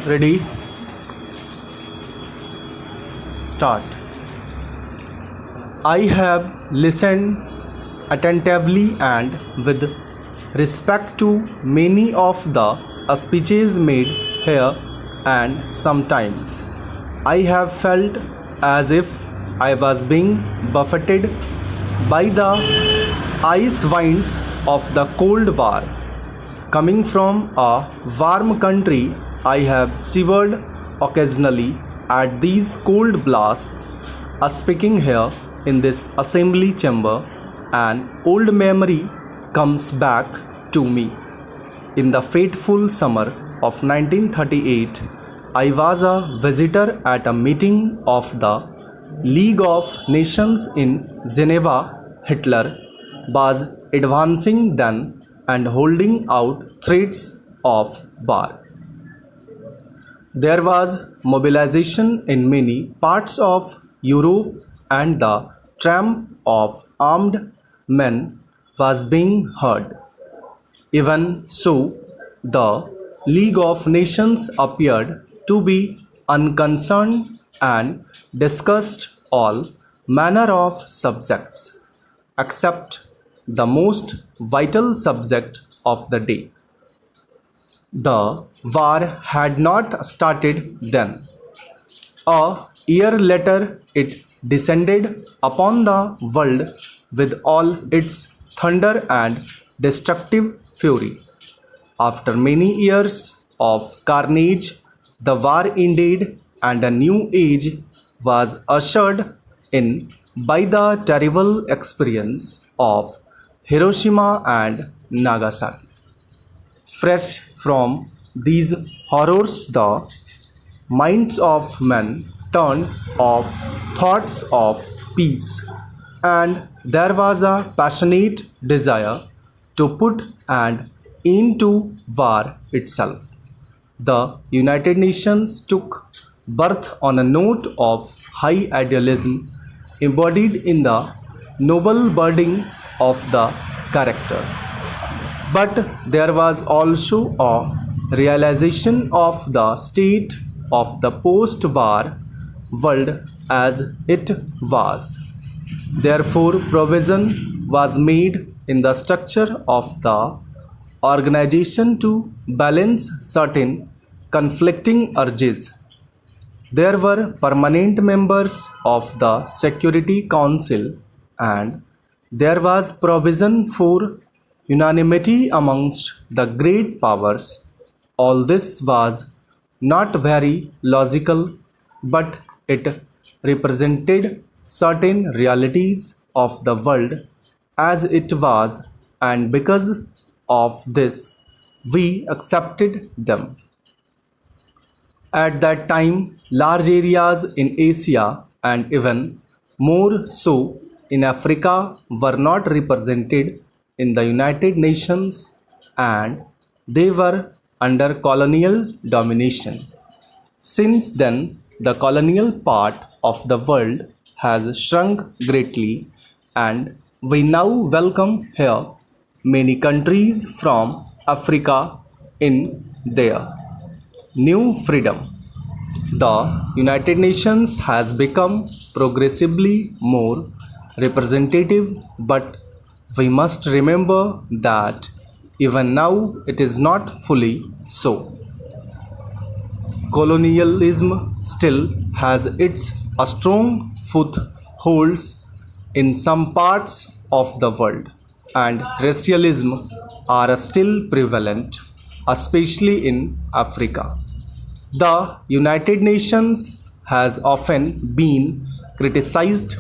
Ready? Start. I have listened attentively and with respect to many of the speeches made here, and sometimes I have felt as if I was being buffeted by the ice winds of the Cold War. Coming from a warm country, I have shivered occasionally at these cold blasts. Speaking here in this assembly chamber, an old memory comes back to me. In the fateful summer of 1938, I was a visitor at a meeting of the League of Nations in Geneva. Hitler was advancing then and holding out threats of war. There was mobilization in many parts of Europe, and the tramp of armed men was being heard. Even so, the League of Nations appeared to be unconcerned and discussed all manner of subjects except the most vital subject of the day. The war had not started then. A year later, it descended upon the world with all its thunder and destructive fury. After many years of carnage, the war ended and a new age was ushered in by the terrible experience of Hiroshima and Nagasaki. Fresh from these horrors, the minds of men turned off thoughts of peace, and there was a passionate desire to put an end to war itself. The United Nations took birth on a note of high idealism embodied in the noble burden of the character. But there was also a realization of the state of the post-war world as it was. Therefore, provision was made in the structure of the organization to balance certain conflicting urges. There were permanent members of the Security Council, and there was provision for unanimity amongst the great powers. All this was not very logical, but it represented certain realities of the world as it was, and because of this, we accepted them. At that time, large areas in Asia and even more so in Africa were not represented in the United Nations, and they were under colonial domination. Since then, the colonial part of the world has shrunk greatly, and we now welcome here many countries from Africa in their new freedom. The United Nations has become progressively more representative, but we must remember that even now it is not fully so. Colonialism still has its a strong footholds in some parts of the world, and racialism are still prevalent, especially in Africa. The United Nations has often been criticized